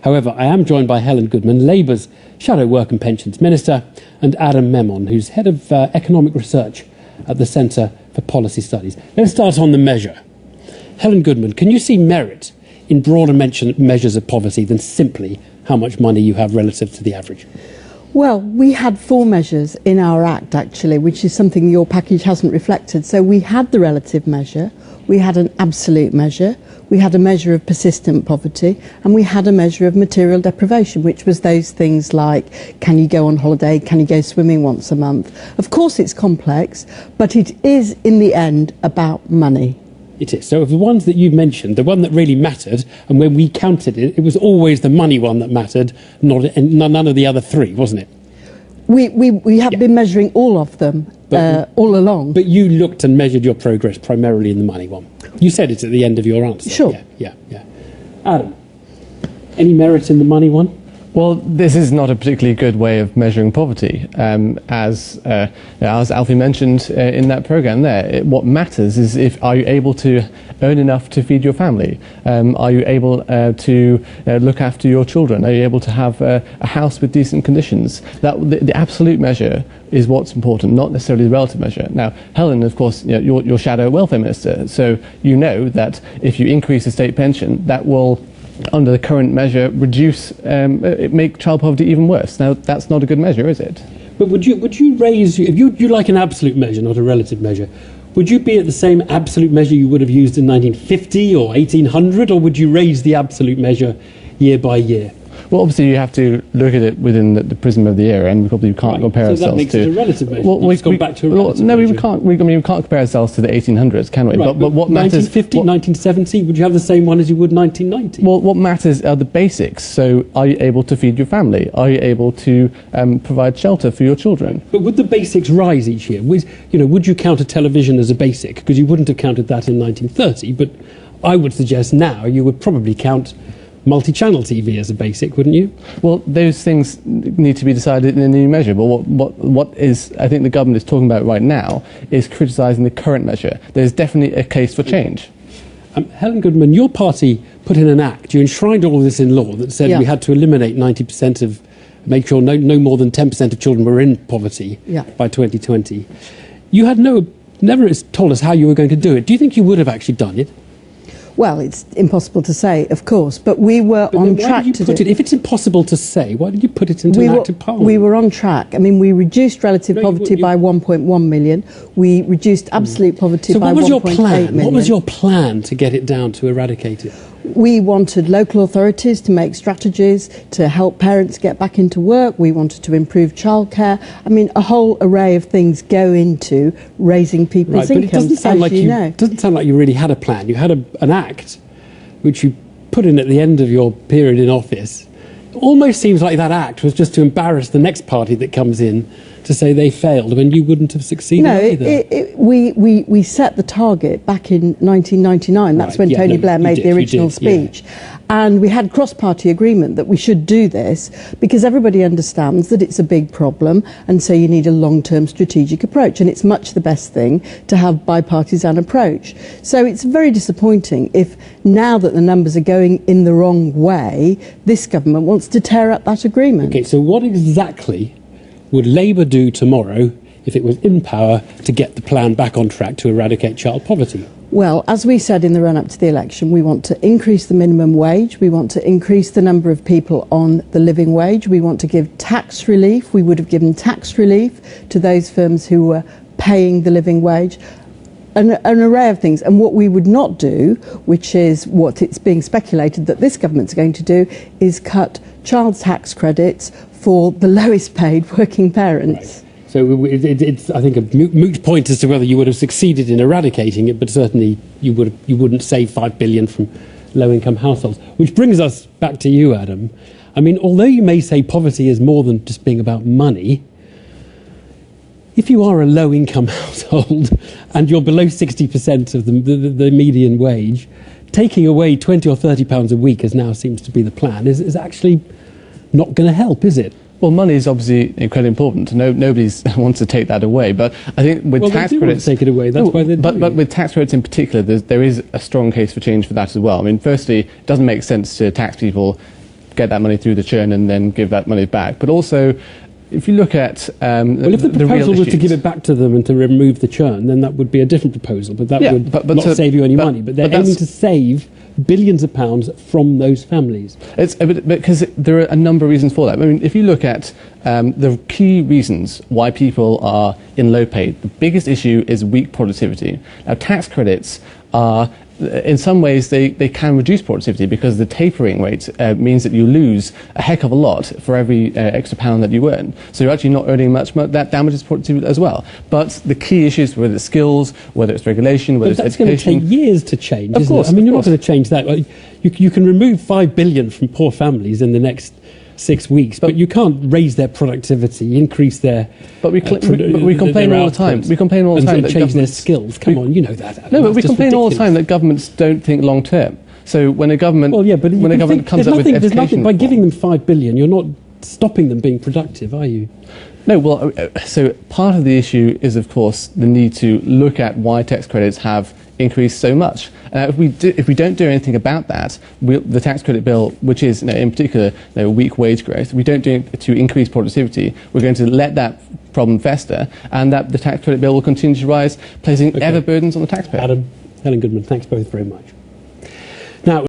However, I am joined by Helen Goodman, Labour's Shadow Work and Pensions Minister, and Adam Memon, who's Head of Economic Research at the Centre for Policy Studies. Let's start on the measure. Helen Goodman, can you see merit in broader measures of poverty than simply how much money you have relative to the average? Well, we had 4 measures in our Act, actually, which is something your package hasn't reflected. So we had the relative measure, we had an absolute measure, we had a measure of persistent poverty, and we had a measure of material deprivation, which was those things like, can you go on holiday, can you go swimming once a month? Of course it's complex, but it is, in the end, about money. It is. So of the ones that you mentioned, the one that really mattered, and when we counted it, it was always the money one that mattered, none of the other 3, wasn't it? We have been measuring all of them all along. But you looked and measured your progress primarily in the money one. You said it at the end of your answer. Sure. Yeah. Adam, any merit in the money one? Well, this is not a particularly good way of measuring poverty. As Alfie mentioned in that programme there, what matters is are you able to earn enough to feed your family? Are you able to look after your children? Are you able to have a house with decent conditions? The absolute measure is what's important, not necessarily the relative measure. Now, Helen, of course, you're Shadow Welfare Minister, so you know that if you increase the state pension, that will, under the current measure, make child poverty even worse. Now, that's not a good measure, is it? But would you raise, if you like an absolute measure, not a relative measure, would you be at the same absolute measure you would have used in 1950 or 1800, or would you raise the absolute measure year by year? Well, obviously, you have to look at it within the prism of the era, and we probably can't compare ourselves to. So that makes it a relative measure. Well, we've gone back to a relative no, measure. we can't. We can't compare ourselves to the 1800s, can we? Right, but what 1950, 1970, would you have the same one as you would 1990? Well, what matters are the basics. So, are you able to feed your family? Are you able to provide shelter for your children? But would the basics rise each year? Would you count a television as a basic? Because you wouldn't have counted that in 1930. But I would suggest now you would probably count multi-channel TV as a basic, wouldn't you? Well, those things need to be decided in a new measure. But what is, I think the government is talking about right now, is criticising the current measure. There's definitely a case for change. Helen Goodman, your party put in an act, you enshrined all of this in law that said we had to eliminate 90% of, make sure no more than 10% of children were in poverty by 2020. You had never told us how you were going to do it. Do you think you would have actually done it? Well, it's impossible to say, of course, but we were on track to do it. If it's impossible to say, why did you put it into an Act of Parliament? We were on track. I mean, we reduced relative poverty by 1.1 million. We reduced absolute poverty by 1.8 million. What was your plan to get it down, to eradicate it? We wanted local authorities to make strategies to help parents get back into work. We wanted to improve childcare. I mean, a whole array of things go into raising people's incomes, but it doesn't sound like you really had a plan. You had an act which you put in at the end of your period in office. It almost seems like that act was just to embarrass the next party that comes in to say they failed when you wouldn't have succeeded either. We set the target back in 1999. That's when Tony Blair made the original speech. And we had cross-party agreement that we should do this because everybody understands that it's a big problem, and so you need a long-term strategic approach, and it's much the best thing to have bipartisan approach. So it's very disappointing if now that the numbers are going in the wrong way, this government wants to tear up that agreement. Okay, so what exactly would Labour do tomorrow if it was in power to get the plan back on track to eradicate child poverty? Well, as we said in the run-up to the election, we want to increase the minimum wage. We want to increase the number of people on the living wage. We want to give tax relief. We would have given tax relief to those firms who were paying the living wage. An array of things. And what we would not do, which is what it's being speculated that this government's going to do, is cut child tax credits for the lowest paid working parents. Right. So it's, I think, a moot point as to whether you would have succeeded in eradicating it, but certainly you wouldn't save $5 billion from low-income households. Which brings us back to you, Adam. I mean, although you may say poverty is more than just being about money, if you are a low-income household and you're below 60% of the median wage, taking away £20 or £30 a week, as now seems to be the plan, is actually not going to help, is it? Well, money is obviously incredibly important. Nobody wants to take that away. But I think with tax credits, take it away. That's why they're doing it. But with tax credits in particular, there is a strong case for change for that as well. I mean, firstly, it doesn't make sense to tax people get that money through the churn and then give that money back. But also, if you look at well, if the proposal was to give it back to them and to remove the churn, then that would be a different proposal. But that would not save you any money. But they're aiming to save billions of pounds from those families. It's because there are a number of reasons for that. I mean, if you look at the key reasons why people are in low pay, the biggest issue is weak productivity. Now, tax credits are, in some ways, they can reduce productivity because the tapering rate means that you lose a heck of a lot for every extra pound that you earn. So you're actually not earning much. That damages productivity as well. But the key issues, whether it's skills, whether it's regulation, whether it's education... That's going to take years to change, isn't it? I mean, you're not going to change that. You can remove $5 billion from poor families in the next 6 weeks, but you can't raise their productivity, increase their... But we complain all the time. We complain all the time and that change their skills. Come on, you know that. Adam. No, but we That's complain all the ridiculous. time that governments don't think long term. So when a government, comes up with education, by giving them $5 billion, you're not stopping them being productive, are you? No, well, so part of the issue is, of course, the need to look at why tax credits have increased so much. If we don't do anything about that, the tax credit bill, which is in particular weak wage growth, we don't do it to increase productivity. We're going to let that problem fester, and that the tax credit bill will continue to rise, placing ever burdens on the taxpayer. Adam, Helen Goodman, thanks both very much. Now.